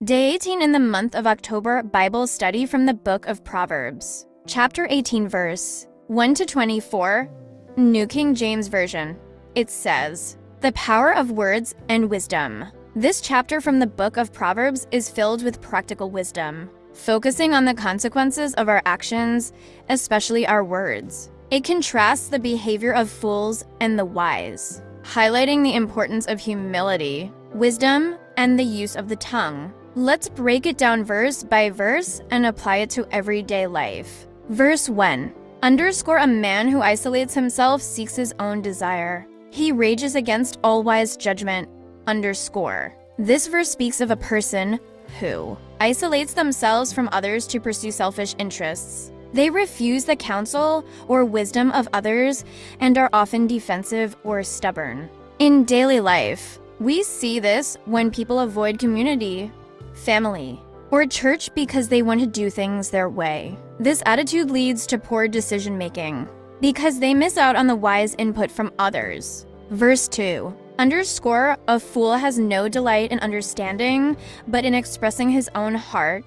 Day 18 in the month of October Bible study from the book of Proverbs. Chapter 18 verse 1 to 24, New King James Version. It says, "The power of words and wisdom." This chapter from the book of Proverbs is filled with practical wisdom, focusing on the consequences of our actions, especially our words. It contrasts the behavior of fools and the wise, highlighting the importance of humility, wisdom, and the use of the tongue. Let's break it down verse by verse and apply it to everyday life. Verse 1. Underscore a man who isolates himself seeks his own desire. He rages against all wise judgment. Underscore. This verse speaks of a person who isolates themselves from others to pursue selfish interests. They refuse the counsel or wisdom of others and are often defensive or stubborn. In daily life, we see this when people avoid community, family, or church because they want to do things their way. This attitude leads to poor decision-making because they miss out on the wise input from others. Verse 2. Underscore, a fool has no delight in understanding, but in expressing his own heart.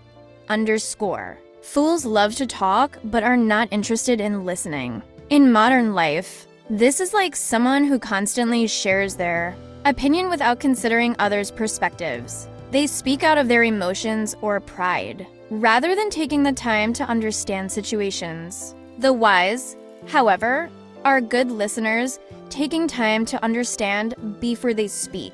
Underscore. Fools love to talk, but are not interested in listening. In modern life, this is like someone who constantly shares their opinion without considering others' perspectives. They speak out of their emotions or pride, rather than taking the time to understand situations. The wise, however, are good listeners, taking time to understand before they speak.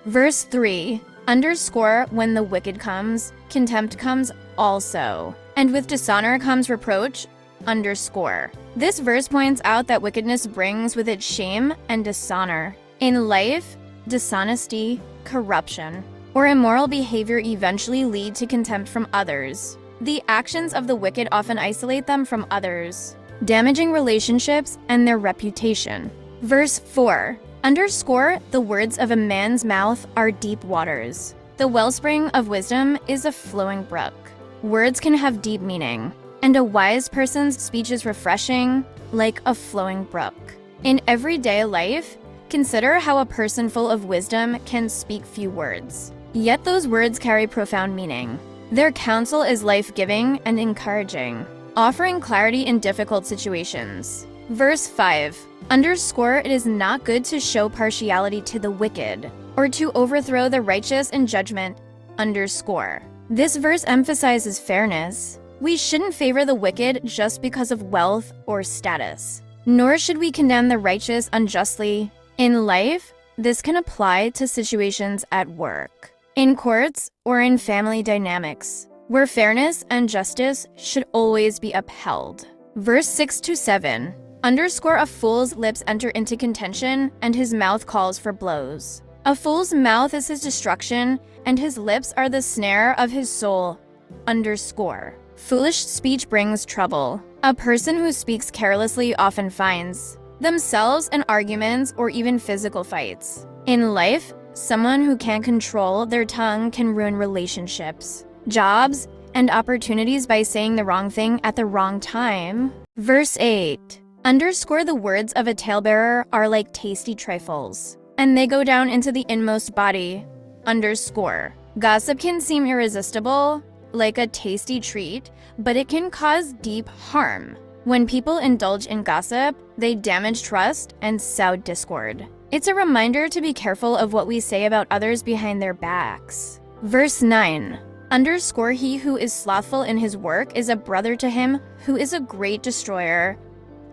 Verse 3. Underscore, when the wicked comes, contempt comes also, and with dishonor comes reproach. Underscore. This verse points out that wickedness brings with it shame and dishonor. In life, dishonesty, corruption, or immoral behavior eventually lead to contempt from others. The actions of the wicked often isolate them from others, damaging relationships and their reputation. Verse 4. Underscore, the words of a man's mouth are deep waters. The wellspring of wisdom is a flowing brook. Words can have deep meaning, and a wise person's speech is refreshing, like a flowing brook. In everyday life, consider how a person full of wisdom can speak few words, yet those words carry profound meaning. Their counsel is life-giving and encouraging, offering clarity in difficult situations. Verse 5. Underscore, it is not good to show partiality to the wicked, or to overthrow the righteous in judgment. Underscore. This verse emphasizes fairness. We shouldn't favor the wicked just because of wealth or status, nor should we condemn the righteous unjustly. In life, this can apply to situations at work, in courts, or in family dynamics, where fairness and justice should always be upheld. Verse 6 to 7. Underscore, a fool's lips enter into contention, and his mouth calls for blows. A fool's mouth is his destruction, and his lips are the snare of his soul. Underscore. Foolish speech brings trouble. A person who speaks carelessly often finds themselves in arguments or even physical fights. In life, someone who can't control their tongue can ruin relationships, jobs, and opportunities by saying the wrong thing at the wrong time. Verse 8. Underscore, the words of a talebearer are like tasty trifles, and they go down into the inmost body. Underscore. Gossip can seem irresistible, like a tasty treat, but it can cause deep harm. When people indulge in gossip, they damage trust and sow discord. It's a reminder to be careful of what we say about others behind their backs. Verse 9. Underscore, he who is slothful in his work is a brother to him who is a great destroyer.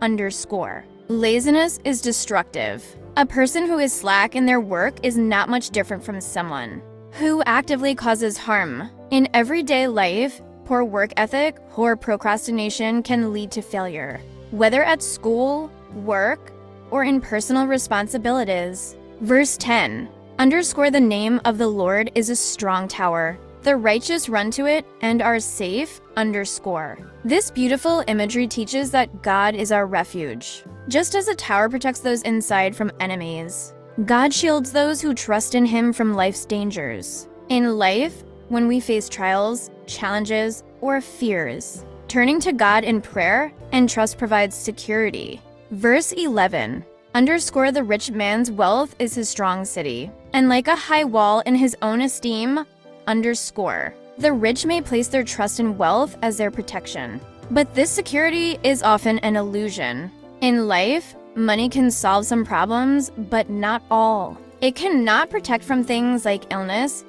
Underscore. Laziness is destructive. A person who is slack in their work is not much different from someone who actively causes harm. In everyday life, poor work ethic or procrastination can lead to failure, whether at school, work, or in personal responsibilities. Verse 10. Underscore, the name of the Lord is a strong tower. The righteous run to it and are safe. Underscore. This beautiful imagery teaches that God is our refuge. Just as a tower protects those inside from enemies, God shields those who trust in Him from life's dangers. In life, when we face trials, challenges, or fears, turning to God in prayer and trust provides security. Verse 11. Underscore, the rich man's wealth is his strong city, and like a high wall in his own esteem. underscore. The rich may place their trust in wealth as their protection, but this security is often an illusion. In life, money can solve some problems, but not all. It cannot protect from things like illness,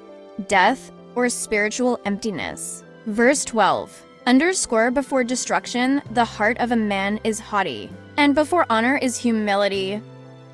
death, or spiritual emptiness. Verse 12. Underscore before destruction, the heart of a man is haughty, and before honor is humility.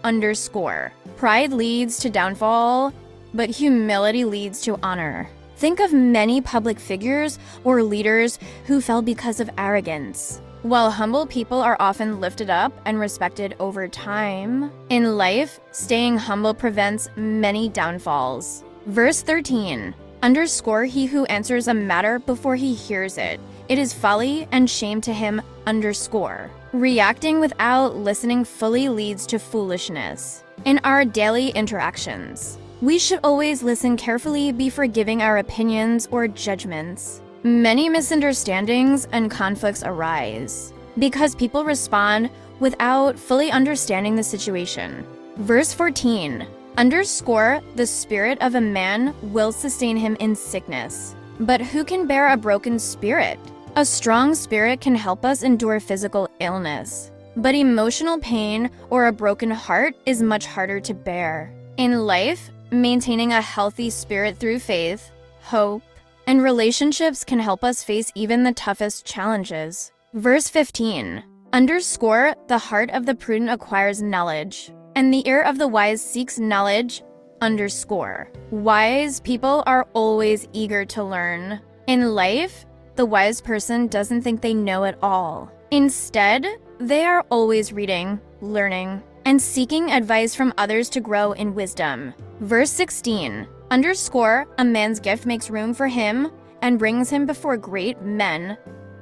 Underscore. Pride leads to downfall, but humility leads to honor. Think of many public figures or leaders who fell because of arrogance. While humble people are often lifted up and respected over time, in life, staying humble prevents many downfalls. Verse 13. Underscore he who answers a matter before he hears it. It is folly and shame to him. Underscore. Reacting without listening fully leads to foolishness. In our daily interactions, we should always listen carefully before giving our opinions or judgments. Many misunderstandings and conflicts arise because people respond without fully understanding the situation. Verse 14. Underscore the spirit of a man will sustain him in sickness. But who can bear a broken spirit? A strong spirit can help us endure physical illness, but emotional pain or a broken heart is much harder to bear. In life, maintaining a healthy spirit through faith, hope, and relationships can help us face even the toughest challenges. Verse 15. Underscore the heart of the prudent acquires knowledge, and the ear of the wise seeks knowledge. Underscore. Wise people are always eager to learn. In life, the wise person doesn't think they know it all. Instead, they are always reading, learning, and seeking advice from others to grow in wisdom. Verse 16. Underscore a man's gift makes room for him and brings him before great men.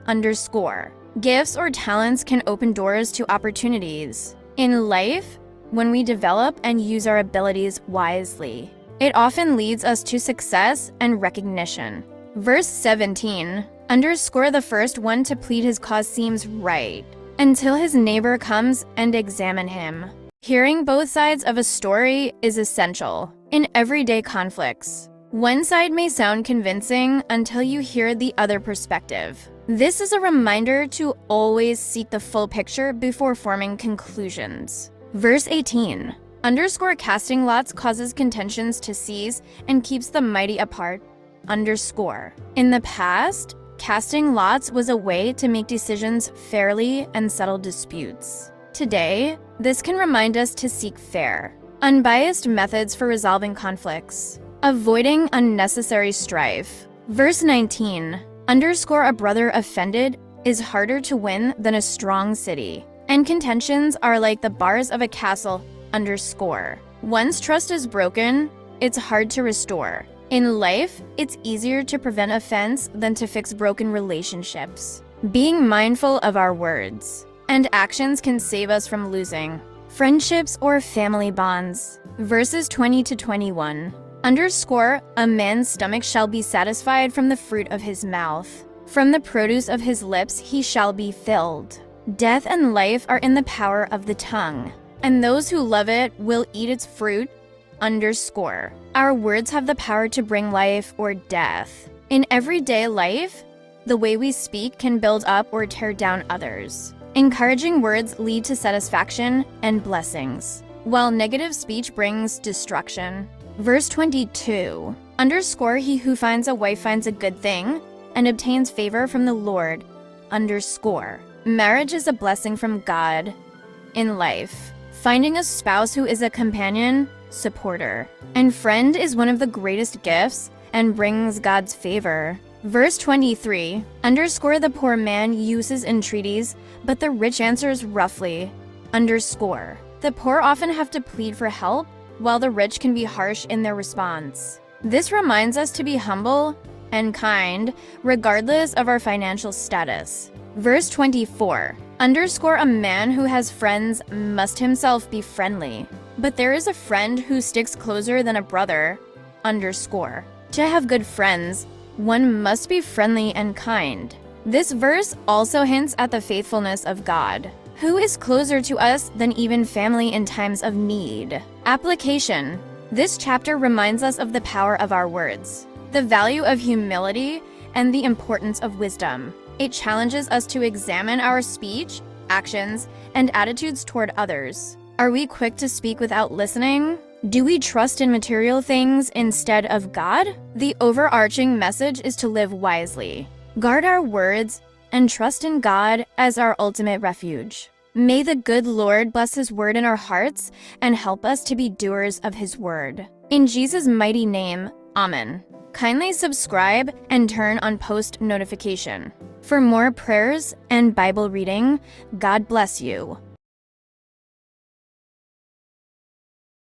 Underscore. Gifts or talents can open doors to opportunities. In life, when we develop and use our abilities wisely, it often leads us to success and recognition. Verse 17. Underscore the first one to plead his cause seems right, until his neighbor comes and examine him. Hearing both sides of a story is essential in everyday conflicts. One side may sound convincing until you hear the other perspective. This is a reminder to always seek the full picture before forming conclusions. Verse 18. Underscore casting lots causes contentions to cease and keeps the mighty apart. Underscore. In the past, casting lots was a way to make decisions fairly and settle disputes. Today, this can remind us to seek fair, unbiased methods for resolving conflicts, avoiding unnecessary strife. Verse 19. Underscore a brother offended is harder to win than a strong city, and contentions are like the bars of a castle. Underscore. Once trust is broken, it's hard to restore. In life, it's easier to prevent offense than to fix broken relationships. Being mindful of our words and actions can save us from losing friendships or family bonds. Verses 20 to 21. Underscore a man's stomach shall be satisfied from the fruit of his mouth. From the produce of his lips he shall be filled. Death and life are in the power of the tongue, and those who love it will eat its fruit. Underscore. Our words have the power to bring life or death. In everyday life, the way we speak can build up or tear down others. Encouraging words lead to satisfaction and blessings, while negative speech brings destruction. Verse 22. Underscore he who finds a wife finds a good thing and obtains favor from the Lord. Underscore. Marriage is a blessing from God. In life, finding a spouse who is a companion, supporter, and friend is one of the greatest gifts and brings God's favor. Verse 23. Underscore the poor man uses entreaties, but the rich answers roughly. Underscore. The poor often have to plead for help, while the rich can be harsh in their response. This reminds us to be humble and kind, regardless of our financial status. Verse 24. Underscore a man who has friends must himself be friendly, but there is a friend who sticks closer than a brother. Underscore. To have good friends, one must be friendly and kind. This verse also hints at the faithfulness of God, who is closer to us than even family in times of need. Application. This chapter reminds us of the power of our words. the value of humility, and the importance of wisdom. It challenges us to examine our speech, actions, and attitudes toward others. Are we quick to speak without listening? Do we trust in material things instead of God? The overarching message is to live wisely, guard our words, and trust in God as our ultimate refuge. May the good Lord bless His word in our hearts and help us to be doers of His word. In Jesus' mighty name, Amen. Kindly subscribe and turn on post notification. For more prayers and Bible reading, God bless you.